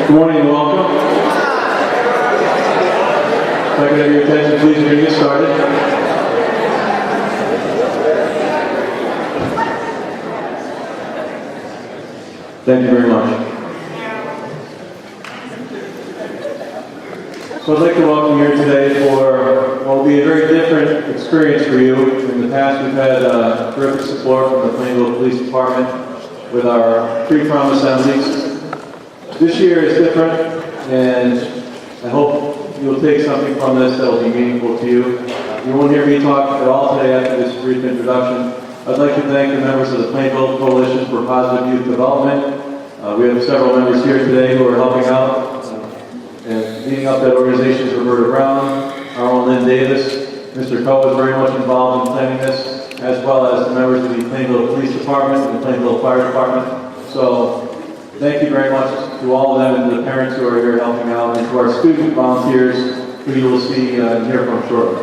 Good morning and welcome. If I could have your attention, please, we're going to get started. Thank you very much. So I'd like to welcome you here today for what will be a very different experience for you. In the past, we've had terrific support from the Plainville Police Department with our pre-prom assemblies. This year is different, and I hope you'll take something from this that will be meaningful to you. You won't hear me talk at all today after this brief introduction. I'd like to thank the members of the Plainville Coalition for Positive Youth Development. We have several members here today who are helping out. And leading up that organization is Roberta Brown, our own Lynn Davis. Mr. Coe is very much involved in planning this, as well as the members of the Plainville Police Department and the Plainville Fire Department. So thank you very much to all of them and to the parents who are here helping out, and to our student volunteers who you will see and hear from shortly.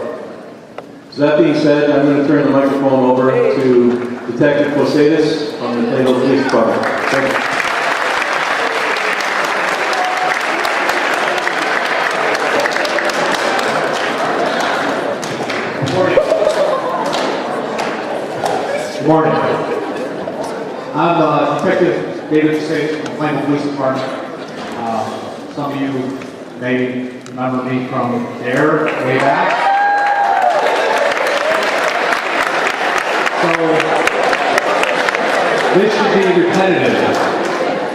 So that being said, I'm going to turn the microphone over to Detective Posadas from the Plainville Police Department. Thank you. Good morning. I'm Detective David Posadas from the Plainville Police Department. Some of you may remember me from there, way back. So this should be repetitive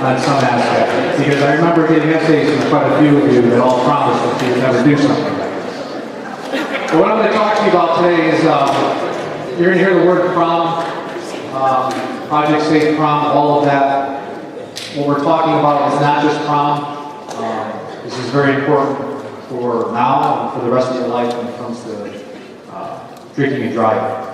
on some aspects, because I remember getting essays from quite a few of you that all promised that you would never do something like this. So what I'm going to talk to you about today is you're going to hear the word prom. Project Safe Prom, all of that. What we're talking about is not just prom. This is very important for now and for the rest of your life when it comes to drinking and driving.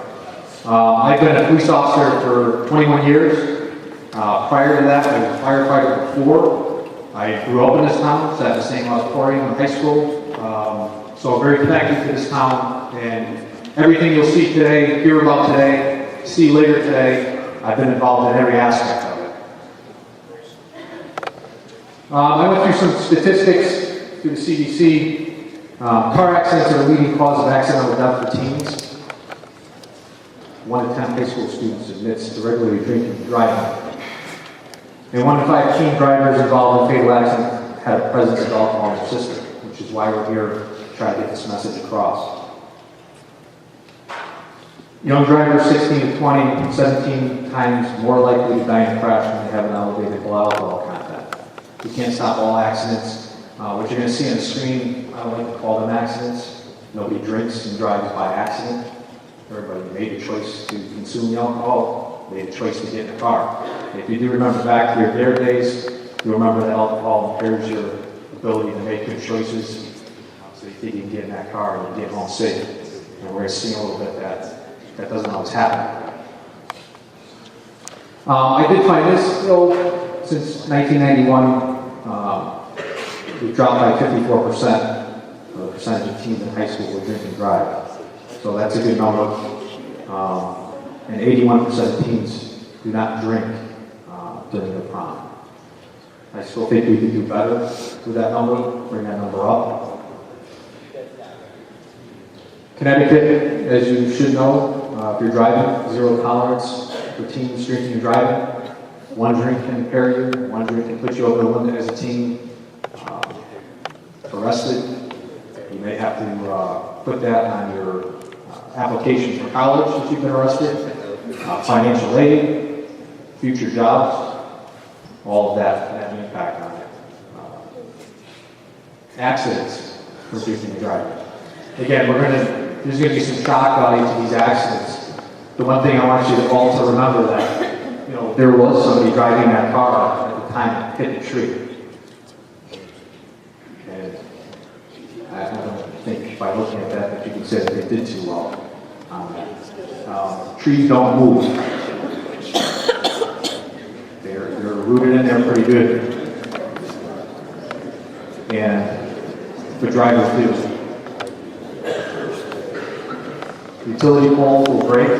I've been a police officer for 21 years. Prior to that, I was a firefighter before. I grew up in this town, sat at the same auditorium in high school. So very connected to this town, and everything you'll see today, hear about today, see later today, I've been involved in every aspect of it. I went through some statistics through the CDC. Car accidents are the leading cause of accidental death for teens. 1 in 10 high school students admits to regularly drinking and driving. And 1 in 5 teen drivers involved in fatal accidents had a presence of alcohol in their system, which is why we're here to try to get this message across. Young drivers 16 to 20, 17 times more likely to die in a crash when they have an elevated blood alcohol content. We can't stop all accidents. What you're going to see on the screen, I don't like to call them accidents. Nobody drinks and drives by accident. Everybody made a choice to consume the alcohol, made a choice to get in a car. If you do remember back to your dare days, you'll remember that alcohol impairs your ability to make good choices. So you think you can get in that car and get home safe. And we're going to see a little bit that doesn't always happen. I did find this, since 1991, we've dropped by 54% of the percentage of teens in high school who drink and drive. So that's a good number. And 81% of teens do not drink during their prom. I still think we could do better with that number, bring that number up. Connecticut, as you should know, if you're driving, 0 tolerance for teens drinking and driving. 1 drink can impair you, 1 drink can put you over the limit as a teen. Arrested, you may have to put that on your application for college if you've been arrested. Financial aid, future jobs, all of that have an impact on it. Accidents for drinking and driving. Again, there's going to be some shock value to these accidents. The one thing I want you to all to remember that, there was somebody driving that car at the time it hit the tree. And I don't think by looking at that you can say that they did too well on that. Trees don't move. They're rooted in there pretty good. And the drivers do. Utility poles will break.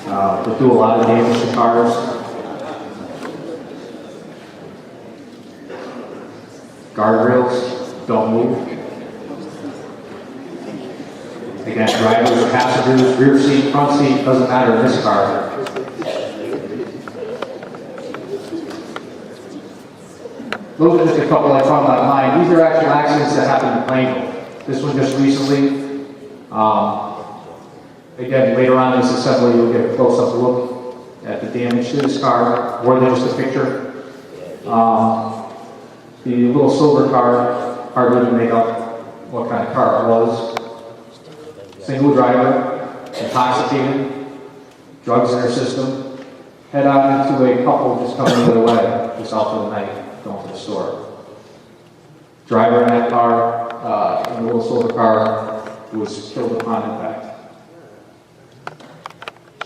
They'll do a lot of damage to cars. Guardrails don't move. Again, drivers, passengers, rear seat, front seat, doesn't matter in this car. Those are just a couple I found online. These are actual accidents that happened in Plainville. This one just recently. Again, later on in this assembly, you'll get a close-up look at the damage to this car, more than just a picture. The little silver car, hard to make out what kind of car it was. Single driver, intoxicated, drugs in their system, head on into a couple just coming the other way, just out for the night, going to the store. Driver in that car, in the little silver car, was killed upon impact.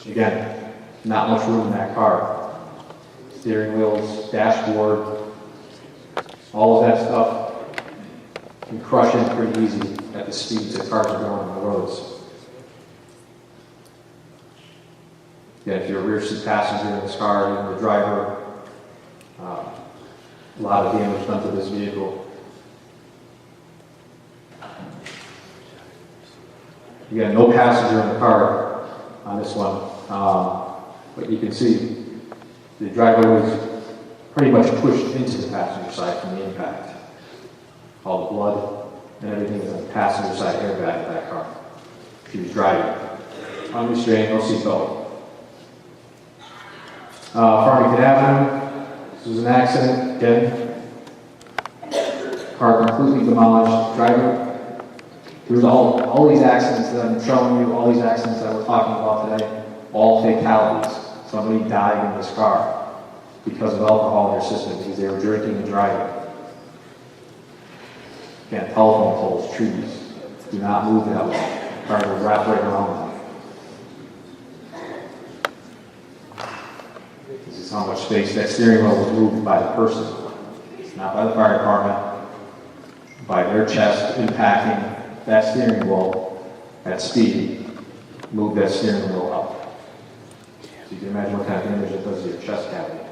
Again, not much room in that car. Steering wheels, dashboard, all of that stuff can crush in pretty easy at the speeds that cars are going on the roads. Yeah, if you're a rear seat passenger in this car, you're the driver, a lot of damage done to this vehicle. Again, no passenger in the car on this one, but you can see the driver was pretty much pushed into the passenger side from the impact. All the blood and everything was on the passenger side airbag of that car. She was driving, unrestrained, no seatbelt. Farmington Avenue, this was an accident, again. Car completely demolished, driver. There's all these accidents that I'm showing you, all these accidents that we're talking about today, all fatalities. Somebody died in this car because of alcohol in their system, because they were drinking and driving. Again, telephone poles, trees, do not move that way. Cars will wrap right around them. This is how much space that steering wheel was moved by the person, not by the fire department, by their chest impacting that steering wheel at speed, move that steering wheel up. So you can imagine what kind of damage it does to your chest cavity.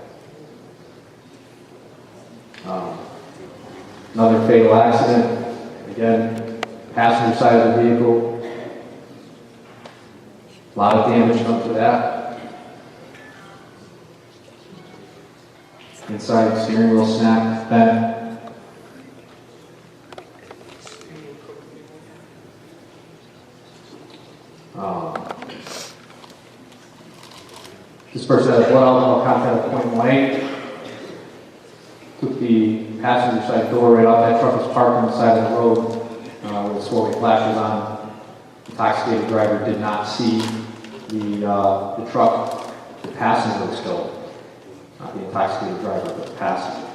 Another fatal accident, again, passenger side of the vehicle. A lot of damage done to that. Inside steering wheel snapped, bent. This person has blood alcohol content of 0.18. Took the passenger side door right off. That truck was parked on the side of the road with slowly flashes on. The intoxicated driver did not see the truck. The passenger was killed. Not the intoxicated driver, but the passenger.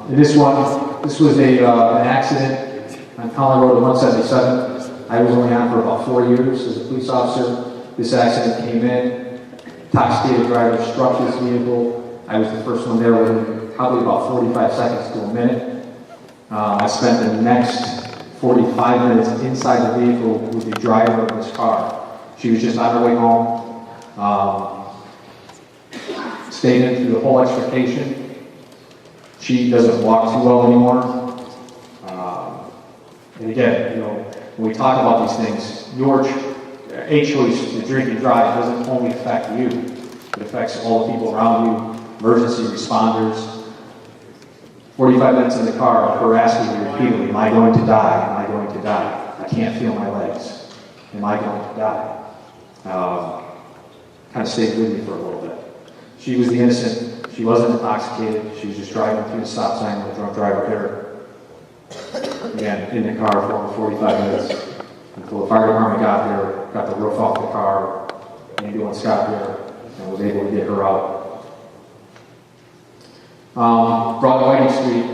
In this one, this was an accident on Collin Road 177. I was only on for about 4 years as a police officer. This accident came in. Intoxicated driver struck this vehicle. I was the first one there within probably about 45 seconds to a minute. I spent the next 45 minutes inside the vehicle with the driver of this car. She was just on her way home. Stayed in through the whole extrication. She doesn't walk too well anymore. And again, when we talk about these things, a choice to drink and drive doesn't only affect you. It affects all the people around you, emergency responders. 45 minutes in the car, her asking me repeatedly, am I going to die? Am I going to die? I can't feel my legs. Am I going to die? Kind of stayed with me for a little bit. She was the innocent. She wasn't intoxicated. She was just driving through the stop sign when the drunk driver hit her. Again, in the car for over 45 minutes until the fire department got there, got the roof off the car, ambulance got there, and was able to get her out. Broad Whiting Street,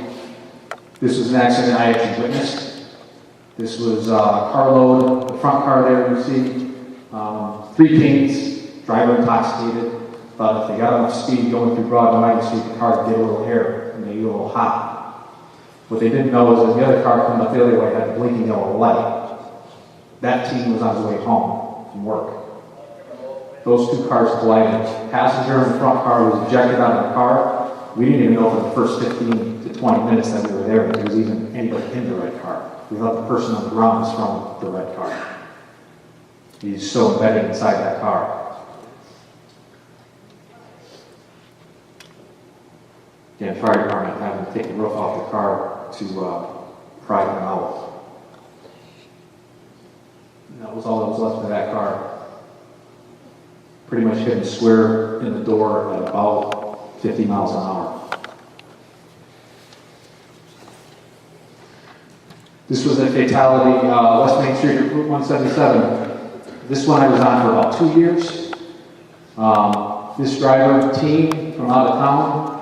this was an accident I actually witnessed. This was a carload, the front car there you see, 3 teens, driver intoxicated, but if they got enough speed going through Broad Whiting Street, the car would get a little air and they get a little hot. What they didn't know was that the other car coming up the other way had a blinking yellow light. That teen was on his way home from work. those two cars collided. Passenger in the front car was ejected out of the car. We didn't even know for the first 15 to 20 minutes that we were there if there was even anybody in the red car. We thought the person on the ground was from the red car. He's so embedded inside that car. Again, fire department having to take the roof off the car to pry him out. And that was all that was left of that car. Pretty much hit him square in the door at about 50 miles an hour. This was a fatality, West Main Street, Route 177. This one I was on for about 2 years. This driver team from out of town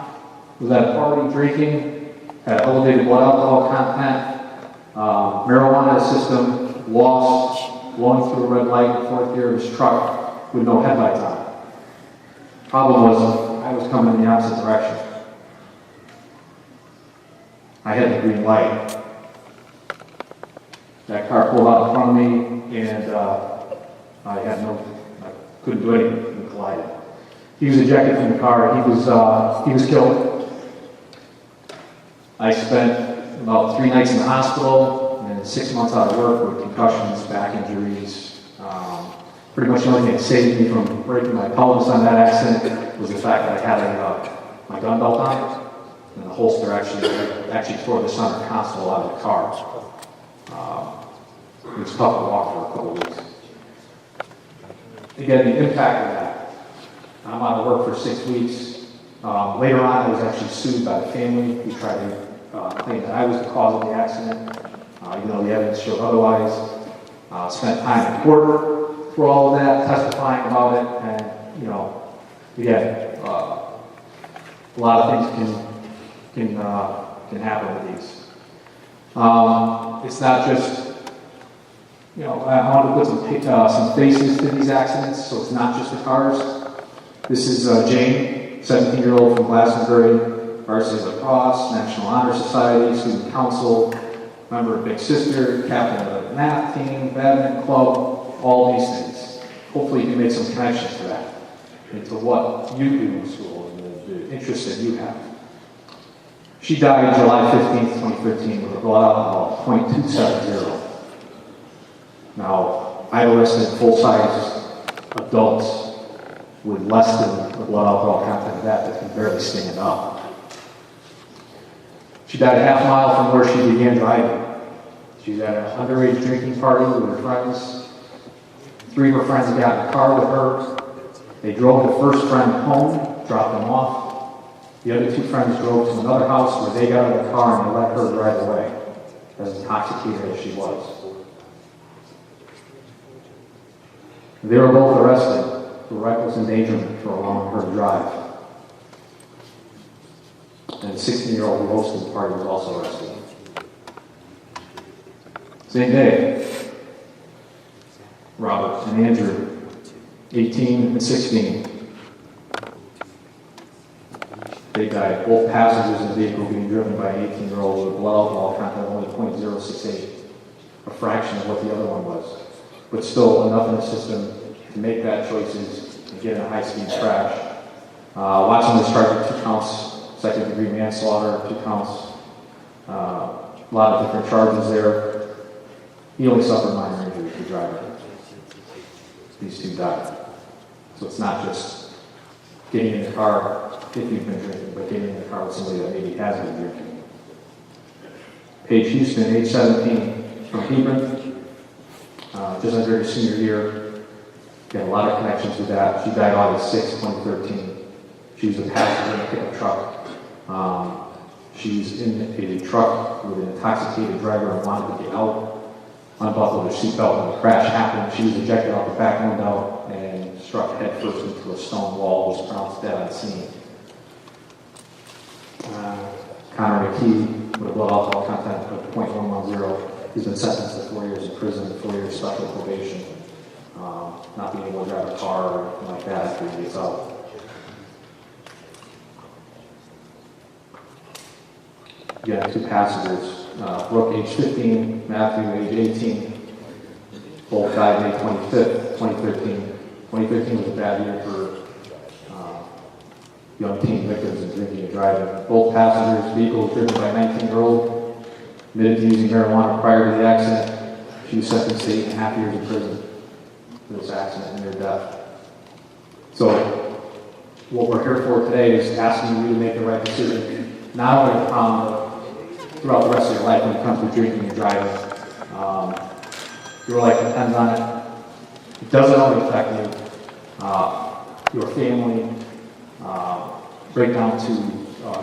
was at a party drinking, had elevated blood alcohol content, marijuana system, lost, blowing through a red light in fourth gear of his truck with no headlights on. Problem was, I was coming in the opposite direction. I had the green light. That car pulled out in front of me, and I couldn't do anything. We collided. He was ejected from the car. He was killed. I spent about 3 nights in the hospital and 6 months out of work with concussions, back injuries. Pretty much the only thing that saved me from breaking my pelvis on that accident was the fact that I had my gun belt on, and the holster actually tore the center console out of the car. It was tough to walk for a couple of weeks. Again, the impact of that. I'm out of work for 6 weeks. Later on, I was actually sued by the family who tried to claim that I was the cause of the accident, even though the evidence showed otherwise. Spent time in court for all of that, testifying about it, and again, a lot of things can happen with these. It's not just, I want to put some faces to these accidents, so it's not just the cars. This is Jane, 17-year-old from Glastonbury, varsity lacrosse, National Honor Society, student council, member of Big Sister, captain of the math team, badminton club, all these things. Hopefully you can make some connections to that, into what you do in school and the interests that you have. She died July 15th, 2013 with a blood alcohol of 0.270. Now, I arrested full-size adults with less than the blood alcohol content of that can barely stand up. She died a half mile from where she began driving. She was at an underage drinking party with her friends. 3 of her friends got in a car with her. They drove the first friend home, dropped them off. The other 2 friends drove to another house where they got out of the car and they let her drive away, as intoxicated as she was. They were both arrested for reckless endangerment for allowing her to drive. And the 16-year-old who hosted the party was also arrested. Same day, Robert and Andrew, 18 and 16, they died. Both passengers in the vehicle being driven by an 18-year-old with blood alcohol content only 0.068, a fraction of what the other one was. But still enough in the system to make bad choices and get in a high-speed crash. Watson was charged with 2 counts, second-degree manslaughter, 2 counts, a lot of different charges there. He only suffered minor injuries, the driver. These 2 died. So it's not just getting in the car if you've been drinking, but getting in the car with somebody that maybe has been drinking. Paige Houston, age 17, from Hebron, just under her senior year. Got a lot of connections with that. She died August 6, 2013. She was a passenger in a pickup truck. She was in a truck with an intoxicated driver and wanted to get out, unbuckled her seatbelt when the crash happened. She was ejected off the back window and struck headfirst into a stone wall, was pronounced dead on scene. Connor McKee, with a blood alcohol content of 0.110, he's been sentenced to 4 years in prison and 4 years special probation. Not being able to drive a car or anything like that after he gets out. Again, 2 passengers, Brooke, age 15, Matthew, age 18, both died May 25th, 2013. 2013 was a bad year for young teen victims of drinking and driving. Both passengers' vehicles driven by a 19-year-old admitted to using marijuana prior to the accident. She was sentenced to 8.5 years in prison for this accident and near death. So what we're here for today is asking you to make the right decision, not only throughout the rest of your life when it comes to drinking and driving. Your life depends on it. It doesn't only affect you, your family, break down to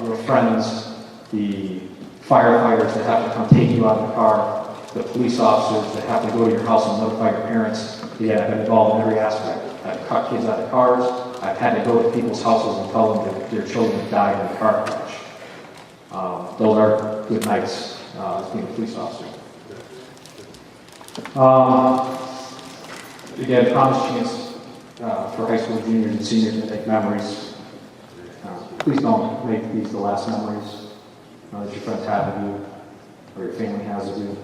your friends, the firefighters that have to come take you out of the car, the police officers that have to go to your house and notify your parents. Again, I've been involved in every aspect. I've cut kids out of cars. I've had to go to people's houses and tell them that their children died in a car crash. Those are good nights as being a police officer. Again, promise chance for high school juniors and seniors to make memories. Please don't make these the last memories that your friends have of you or your family has of you.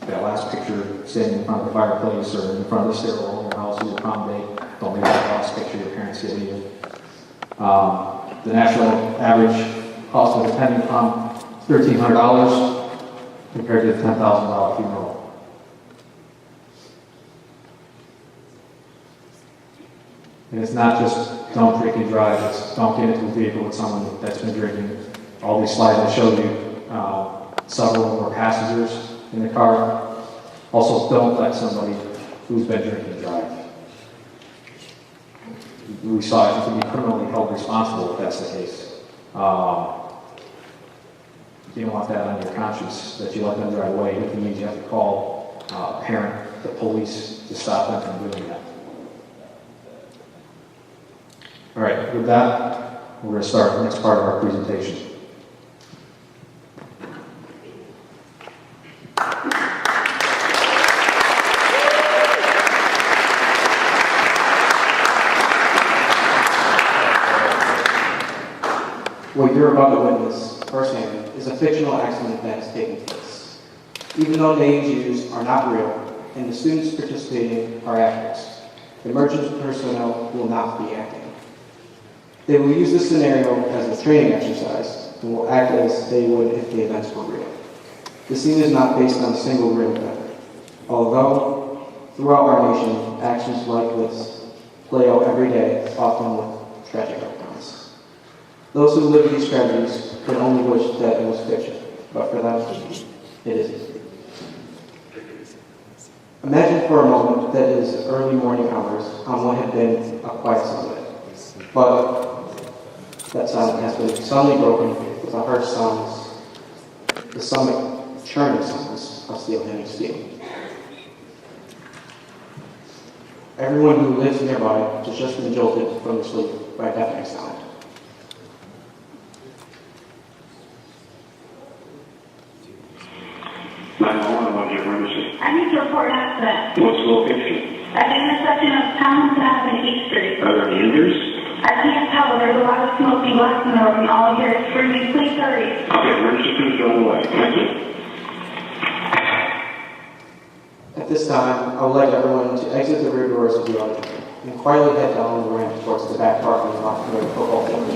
That last picture standing in front of the fireplace or in front of the stairwell in your house or your prom date, don't make that last picture your parents give you. The national average cost of attending prom is $1,300 compared to the $10,000 funeral. And it's not just don't drink and drive, it's don't get into a vehicle with someone that's been drinking. All these slides I showed you, several more passengers in the car. Also, don't let somebody who's been drinking drive. We saw it can be criminally held responsible if that's the case. You don't want that on your conscience, that you let them drive away. If it means you have to call a parent, the police, to stop them from doing that. All right, with that, we're going to start the next part of our presentation. What you're about to witness firsthand is a fictional accident that has taken place. Even though names used are not real and the students participating are actors, the emergency personnel will not be acting. They will use this scenario as a training exercise and will act as they would if the events were real. The scene is not based on a single real event, although throughout our nation, actions like this play out every day, often with tragic outcomes. Those who live these tragedies can only wish that it was fiction, but for them, it isn't. Imagine for a moment that it is early morning hours on what had been a quiet Sunday, but that silence has been suddenly broken with the harsh sounds, the stomach churning sounds of steel hitting steel. Everyone who lives nearby has just been jolted from their sleep by a deafening sound. I need to report an accident. What's the location? At the intersection of Townsend Ave and East Street. Are there any injuries? I can't tell, there's a lot of smoky glass in the room and all I hear is screaming, please hurry. Okay, emergency crews on the way. Thank you. At this time, I would like everyone to exit the rear doors of the auditorium and quietly head down the ramp towards the back parking lot near the football field.